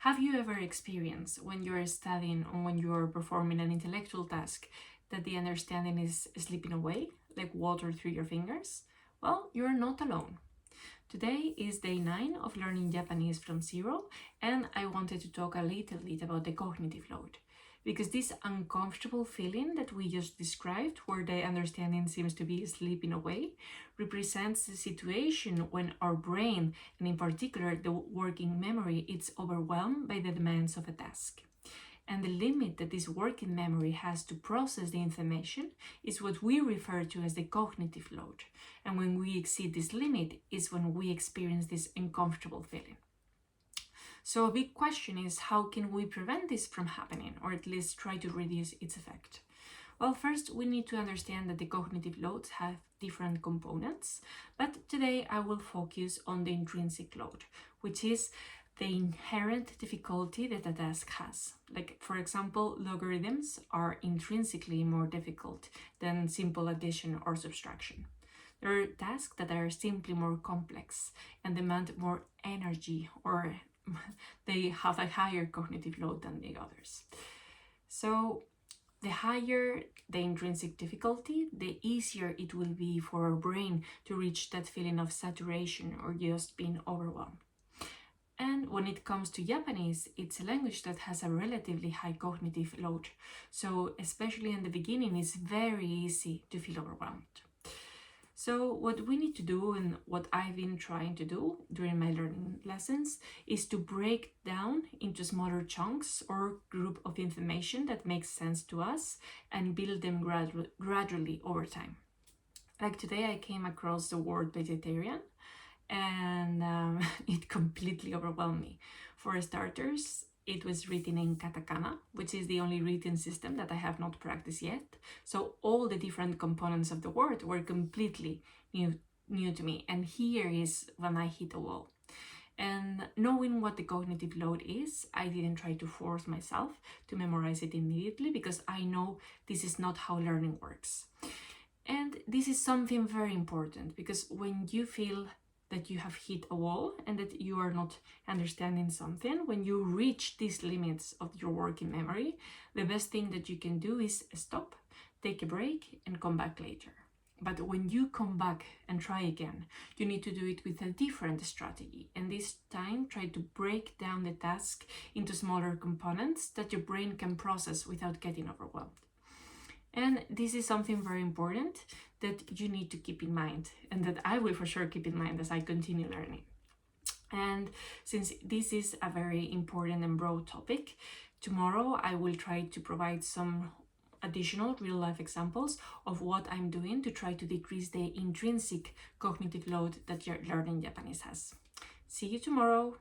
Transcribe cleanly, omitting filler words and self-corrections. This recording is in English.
Have you ever experienced when you're studying or when you're performing an intellectual task that the understanding is slipping away, like water through your fingers? Well, you're not alone. Today is day 9 of learning Japanese from zero, and I wanted to talk a little bit about the cognitive load. Because this uncomfortable feeling that we just described, where the understanding seems to be slipping away, represents the situation when our brain, and in particular the working memory, is overwhelmed by the demands of a task. And the limit that this working memory has to process the information is what we refer to as the cognitive load. And when we exceed this limit is when we experience this uncomfortable feeling. So a big question is, how can we prevent this from happening, or at least try to reduce its effect? Well, first we need to understand that the cognitive loads have different components, but today I will focus on the intrinsic load, which is the inherent difficulty that a task has. Like, for example, logarithms are intrinsically more difficult than simple addition or subtraction. There are tasks that are simply more complex and demand more energy, or they have a higher cognitive load than the others. So the higher the intrinsic difficulty, the easier it will be for our brain to reach that feeling of saturation or just being overwhelmed. And when it comes to Japanese, it's a language that has a relatively high cognitive load. So especially in the beginning, it's very easy to feel overwhelmed. So what we need to do, and what I've been trying to do during my learning lessons, is to break down into smaller chunks or group of information that makes sense to us and build them gradually over time. Like today I came across the word vegetarian, and it completely overwhelmed me. For starters, it was written in katakana, which is the only written system that I have not practiced yet. So all the different components of the word were completely new to me. And here is when I hit a wall. And knowing what the cognitive load is, I didn't try to force myself to memorize it immediately, because I know this is not how learning works. And this is something very important, because when you feel that you have hit a wall and that you are not understanding something, when you reach these limits of your working memory, the best thing that you can do is stop, take a break, and come back later. But when you come back and try again, you need to do it with a different strategy. And this time, try to break down the task into smaller components that your brain can process without getting overwhelmed. And this is something very important that you need to keep in mind, and that I will for sure keep in mind as I continue learning. And since this is a very important and broad topic, tomorrow I will try to provide some additional real-life examples of what I'm doing to try to decrease the intrinsic cognitive load that your learning Japanese has. See you tomorrow!